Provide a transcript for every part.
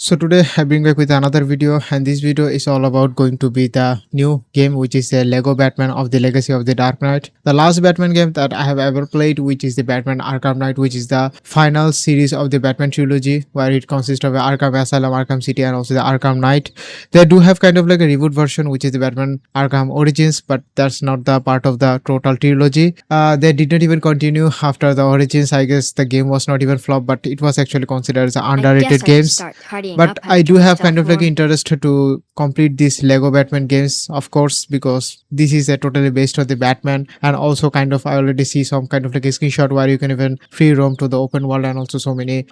So today I bring back with another video, and this video is all about going to be the new game, which is a Lego Batman of the Legacy of the Dark Knight. The last Batman game that I have ever played, which is the Batman Arkham Knight, which is the final series of the Batman trilogy, where it consists of Arkham Asylum, Arkham City, and also the Arkham Knight. They do have kind of like a reboot version, which is the Batman Arkham Origins, but that's not the part of the total trilogy. They did not even continue after the Origins. I guess the game was not even flop, but it was actually considered as an underrated games. But I do have kind of like interest to complete these Lego Batman games, of course, because this is a totally based on the Batman, and also kind of I already see some kind of like a screenshot where you can even free roam to the open world, and also so many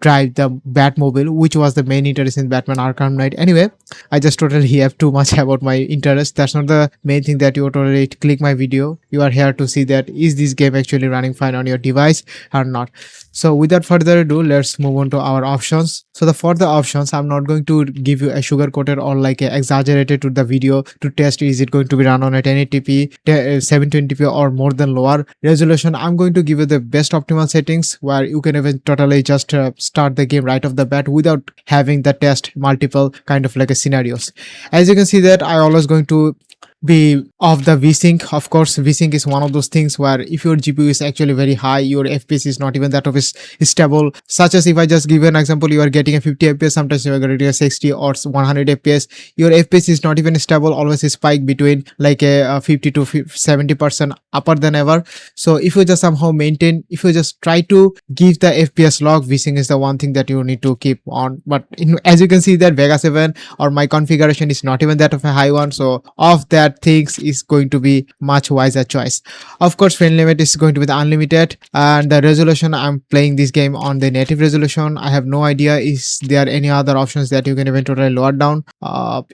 drive the Batmobile, which was the main interest in Batman Arkham Knight. Anyway, I just totally have too much about my interest. That's not the main thing that you totally click my video. You are here to see that is this game actually running fine on your device or not. So without further ado, let's move on to our options. So for the options, I'm not going to give you a sugar coated or like a exaggerated to the video to test is it going to be run on a 1080p, 720p or more than lower resolution. I'm going to give you the best optimal settings where you can even totally just start the game right off the bat without having the test multiple kind of like a scenarios. As you can see that I always going to be of the VSync. Of course, VSync is one of those things where if your GPU is actually very high, your FPS is not even that of is stable. Such as if I just give you an example, you are getting a 50 FPS, sometimes you are getting a 60 or 100 FPS. Your FPS is not even stable, always spike between like a 50 to 70% upper than ever. So if you just somehow maintain, if you just try to give the FPS log, VSync is the one thing that you need to keep on. But as you can see that Vega 7 or my configuration is not even that of a high one, so of that things is going to be much wiser choice. Of course, frame limit is going to be the unlimited, and the resolution, I'm playing this game on the native resolution. I have no idea is there any other options that you can eventually lower down.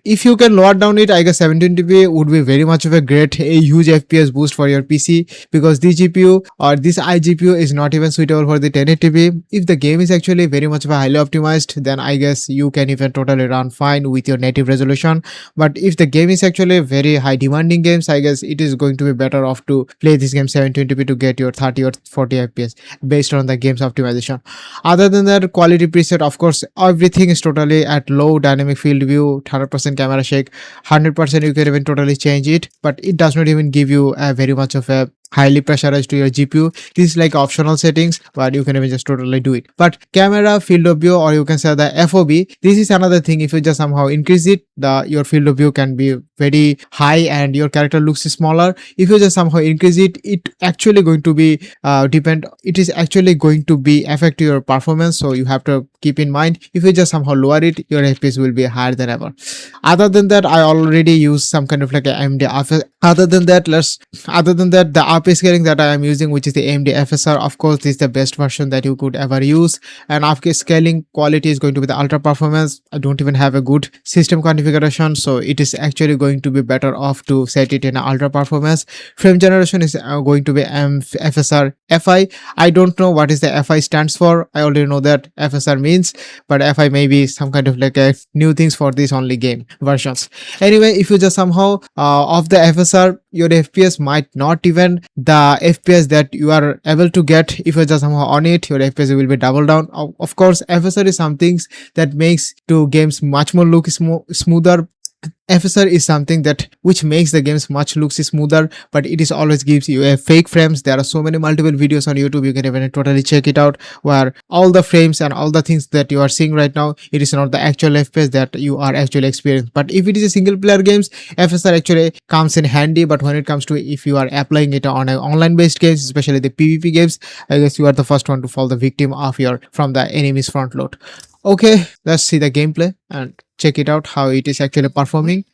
If you can lower down it, I guess 720p would be very much of a huge FPS boost for your PC, because this GPU or this iGPU is not even suitable for the 1080p. If the game is actually very much of a highly optimized, then I guess you can even totally run fine with your native resolution. But if the game is actually very high demanding games, I guess it is going to be better off to play this game 720p to get your 30 or 40 FPS based on the game's optimization. Other than that, quality preset, of course, everything is totally at low dynamic field view, 100% camera shake, 100% you can even totally change it, but it does not even give you a very much of a highly pressurized to your GPU. This is like optional settings, but you can even just totally do it. But camera, field of view, or you can say the FOV, this is another thing. If you just somehow increase it, your field of view can be very high and your character looks smaller. If you just somehow increase it, it actually going to be it is actually going to be affect your performance, so you have to keep in mind. If you just somehow lower it, your FPS will be higher than ever. Other than that, I already use some kind of like a AMD other than that the upscaling that I am using, which is the AMD FSR. Of course, this is the best version that you could ever use, and upscaling quality is going to be the ultra performance. I don't even have a good system configuration, so it is actually going to be better off to set it in ultra performance. Frame generation is going to be FSR FI. I don't know what is the FI stands for. I already know that FSR means, but FI may be some kind of like a new things for this only game versions. Anyway, if you just somehow off the FSR, your FPS might not even the FPS that you are able to get. If you just somehow on it, your FPS will be double down. Of course, FSR is some things that makes to games much more look smoother. FSR is something that which makes the games much looks smoother, but it is always gives you a fake frames. There are so many multiple videos on YouTube, you can even totally check it out, where all the frames and all the things that you are seeing right now, it is not the actual FPS that you are actually experiencing. But if it is a single player games, FSR actually comes in handy. But when it comes to if you are applying it on an online based games, especially the PvP games, I guess you are the first one to fall the victim of your from the enemy's front load. Okay, let's see the gameplay and check it out how it is actually performing.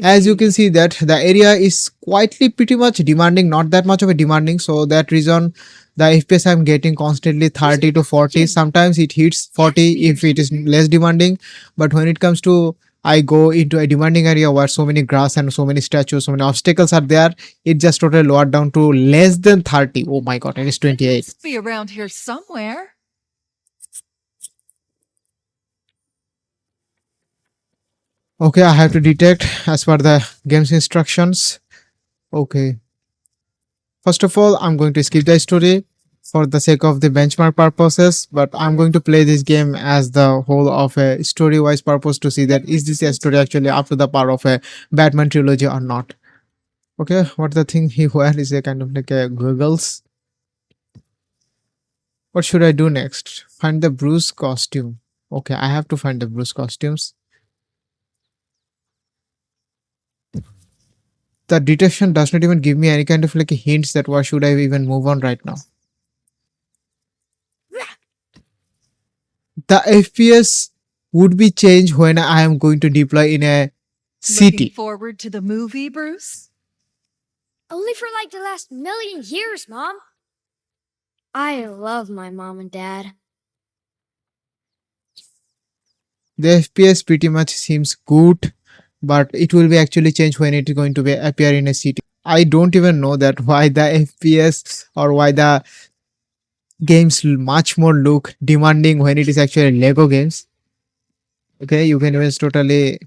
As you can see that the area is quietly pretty much demanding, not that much of a demanding, so that reason the FPS I'm getting constantly 30 to 40. Sometimes it hits 40 if it is less demanding, but when it comes to I go into a demanding area where so many grass and so many statues, so many obstacles are there, it just totally lowered down to less than 30. Oh my god, it is 28. It must be around here somewhere. Okay, I have to detect as per the game's instructions. Okay. First of all, I'm going to skip the story. for the sake of the benchmark purposes, but I'm going to play this game as the whole of a story-wise purpose to see that is this a story actually up to the par of a Batman trilogy or not. Okay, what the thing he wear is a kind of like a goggles. What should I do next? Find the Bruce costume. Okay, I have to find the Bruce costumes. The detection does not even give me any kind of like hints that why should I even move on right now. The FPS would be changed when I am going to deploy in a Looking city. forward to the movie, Bruce? Only for like the last million years, Mom. I love my mom and dad. The FPS pretty much seems good, but it will be actually changed when it is going to be appear in a city. I don't even know that why the FPS or why the games much more look demanding when it is actually Lego games. Okay, you can even totally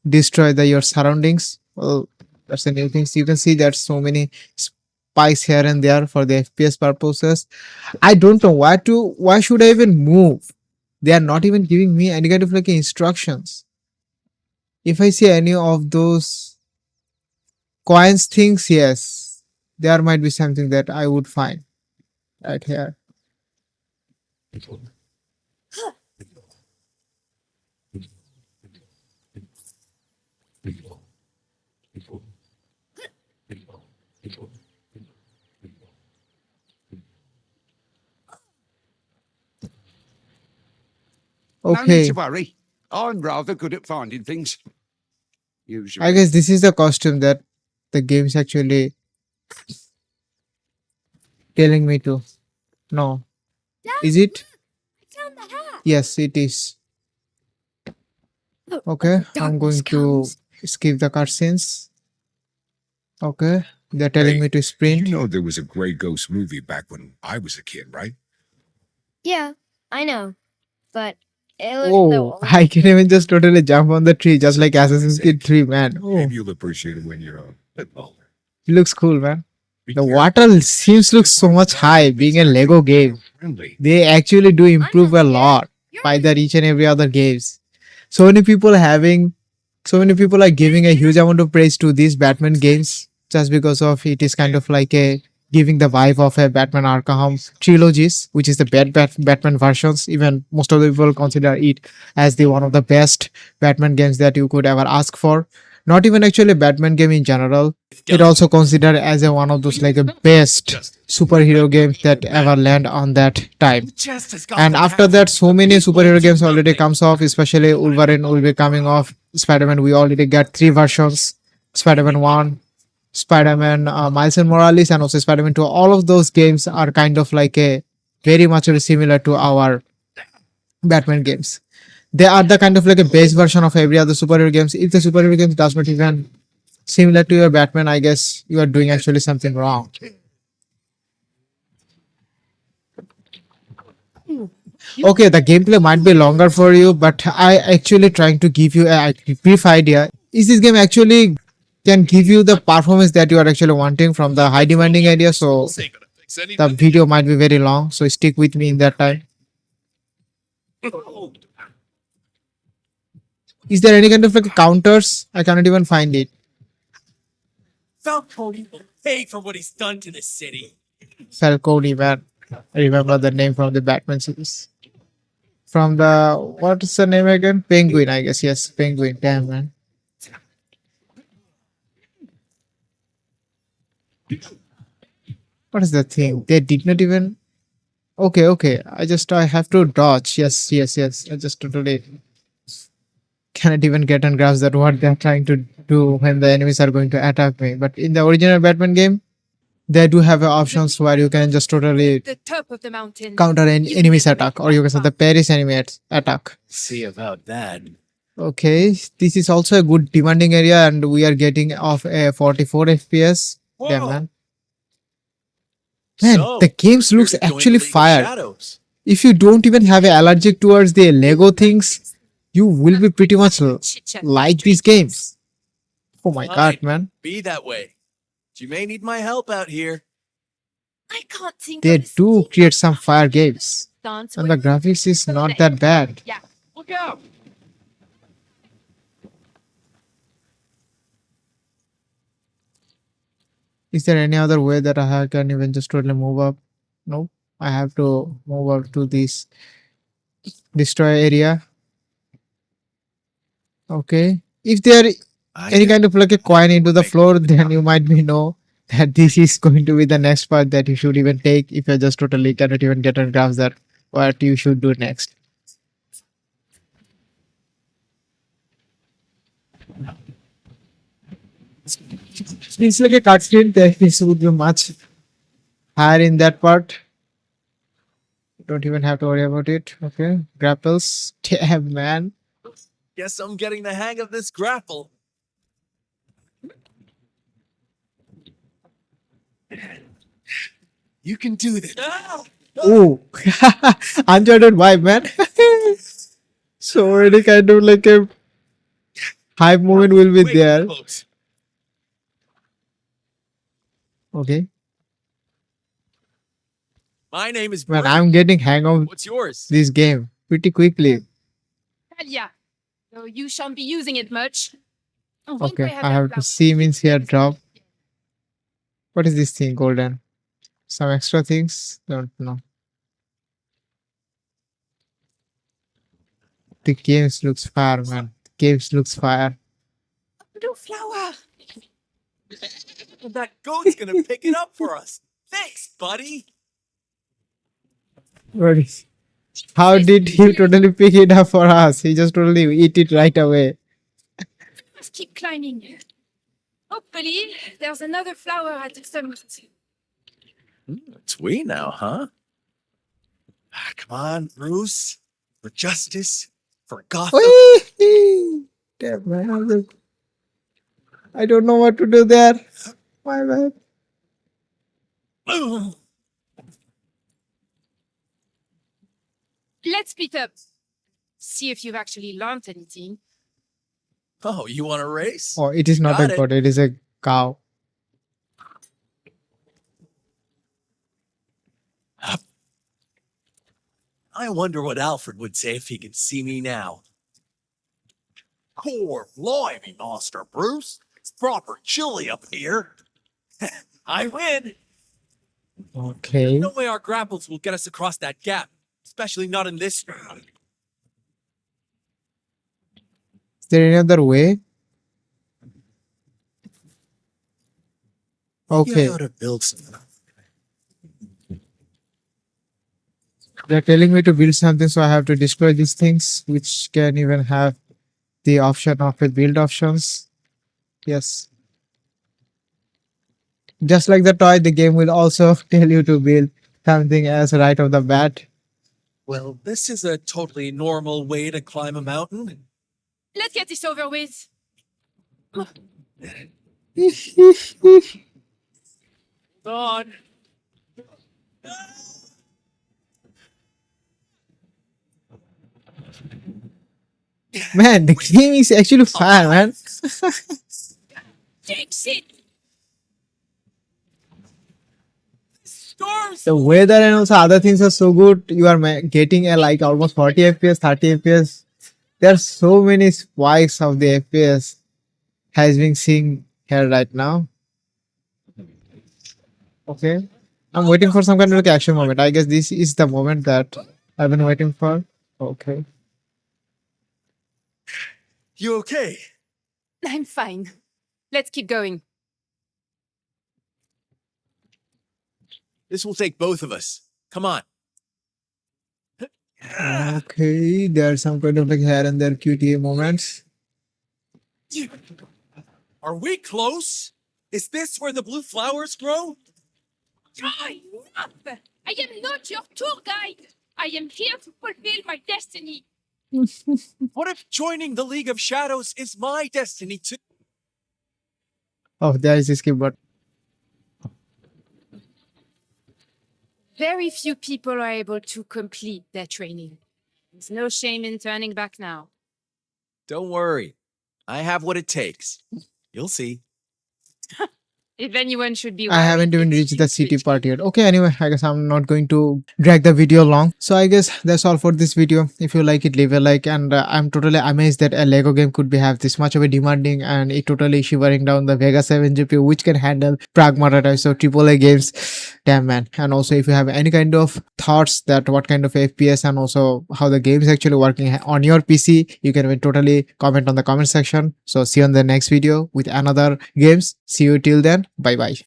destroy your surroundings. Well, that's a new thing. So you can see there's so many spikes here and there for the FPS purposes. I don't know why should I even move? They are not even giving me any kind of like instructions. If I see any of those coins things, yes, there might be something that I would find right here. No need Okay, to worry. I'm rather good at finding things. Usually. I guess this is the costume that the game is actually telling me to. No, Dad, is it? I found the hat. Yes, it is. Okay, I'm going to skip the cutscenes. Okay, they're telling Hey, me to sprint. You know there was a Grey Ghost movie back when I was a kid, right? Yeah, I know. But it looks so Oh, old. I can even just totally jump on the tree just like Assassin's Creed 3, man. Oh, Maybe you'll appreciate it when you're a bit older. it looks cool, man. Be The careful. water seems looks so much high being a Lego game. Friendly. They actually do improve a scared. lot You're by the each and every other games. So many people are giving a huge amount of praise to these Batman games just because of it is kind of like a giving the vibe of a Batman Arkham trilogies, which is the Batman versions. Even most of the people consider it as the one of the best Batman games that you could ever ask for. Not even actually Batman game in general. It also considered as a one of those like a best superhero games that ever land on that time. And after that, so many superhero games already comes off, especially Wolverine will be coming off. Spider-Man, we already got 3 versions. Spider-Man 1, Spider-Man Miles and Morales, and also Spider-Man 2. All of those games are kind of like a very much similar to our Batman games. They are the kind of like a base version of every other superhero games. If the superhero games does not even similar to your Batman, I guess you are doing actually something wrong. Okay, the gameplay might be longer for you, but I actually trying to give you a brief idea. Is this game actually can give you the performance that you are actually wanting from the high demanding area? So the video might be very long, so stick with me in that time. Is there any kind of like counters? I cannot even find it. Falcone will pay for what he's done to this city. Falcone, man. I remember the name from the Batman series. From the what is the name again? Penguin, I guess. Yes, Penguin. Damn, man. What is the thing? They did not even. Okay, okay. I have to dodge. Yes, yes, yes. I just totally cannot even get and grasp that what they're trying to do when the enemies are going to attack me. But in the original Batman game, they do have options where you can just totally The top of the mountain. counter an enemy's attack, or you can say the Paris enemy attack. See about that. Okay, this is also a good demanding area, and we are getting off a 44 FPS. Damn, man. Man, So, the games looks you're going actually to League of fire. Shadows. If you don't even have an allergic towards the Lego things, you will be pretty much like these games. Oh my god, Fine. man. Be that way. You may need my help out here. I can't think They of a do single create some fire games, dance and the where- graphics is not that bad. Yeah. Look out! Is there any other way that I can even just totally move up? No, I have to move up to this destroy area. Okay. If there any kind of like a coin into the floor, then you might be know that this is going to be the next part that you should even take if you just totally cannot even get on grasp that what you should do next. It's like a cutscene. This would be much higher in that part. Don't even have to worry about it. Okay. Grapples. Damn, man. Guess I'm getting the hang of this grapple. You can do this. Oh, Uncharted vibe, man. So any kind of like a hype moment will be Way there. close. Okay. My name is Man, Bruce. I'm getting hang of What's yours? this game pretty quickly. Talia. So you shan't be using it much. Oh, won't Okay, we I have to that see means here drop. What is this thing, golden? Some extra things? Don't know. The games looks fire, man. Games looks fire. blue flower? That goat's gonna pick it up for us. Thanks, buddy. What is? How did he totally pick it up for us? He just totally eat it right away. Let's keep climbing. Hopefully, there's another flower at the summit. Sweet now, huh? Come on, Bruce. For justice. For Gotham. Whee! Damn, man. I don't know what to do there. My bad. Let's split up. See if you've actually learned anything. Oh, you want to race? Oh, it is not Got a it. goat. It is a cow. I wonder what Alfred would say if he could see me now. Core blimey, Master Bruce. It's proper chilly up here. I win. Okay. No way our grapples will get us across that gap, especially not in this round. Is there any other way? Okay. I ought to build some. They're telling me to build something, so I have to destroy these things, which can even have the option of a build options. Yes. Just like the toy, the game will also tell you to build something as right off the bat. Well, this is a totally normal way to climb a mountain. Let's get this over with. On. Man, the game is actually fire, man. Fix it. Storms. The weather and also other things are so good. You are getting a like almost 40 FPS, 30 FPS. There are so many spikes of the FPS has been seen here right now. Okay. I'm waiting for some kind of like action moment. I guess this is the moment that I've been waiting for. Okay. You okay? I'm fine. Let's keep going. This will take both of us. Come on. Okay. There are some kind of like here and there QTA moments. Are we close? Is this where the blue flowers grow? Try not. I am not your tour guide. I am here to fulfill my destiny. What if joining the League of Shadows is my destiny too? Oh, there is this keyboard. Very few people are able to complete their training. There's no shame in turning back now. Don't worry. I have what it takes. You'll see. If anyone should be I worried, haven't even it's reached the you, city Switch part Kid. yet. Okay, anyway, I guess I'm not going to drag the video long. So I guess that's all for this video. If you like it, leave a like. And I'm totally amazed that a Lego game could be have this much of a demanding and it totally shivering down the Vega 7 GPU, which can handle pragmata types of AAA games. Damn man. And also, if you have any kind of thoughts that what kind of FPS and also how the game is actually working on your PC, you can totally comment on the comment section. So see you on the next video with another games. See you till then. Bye bye.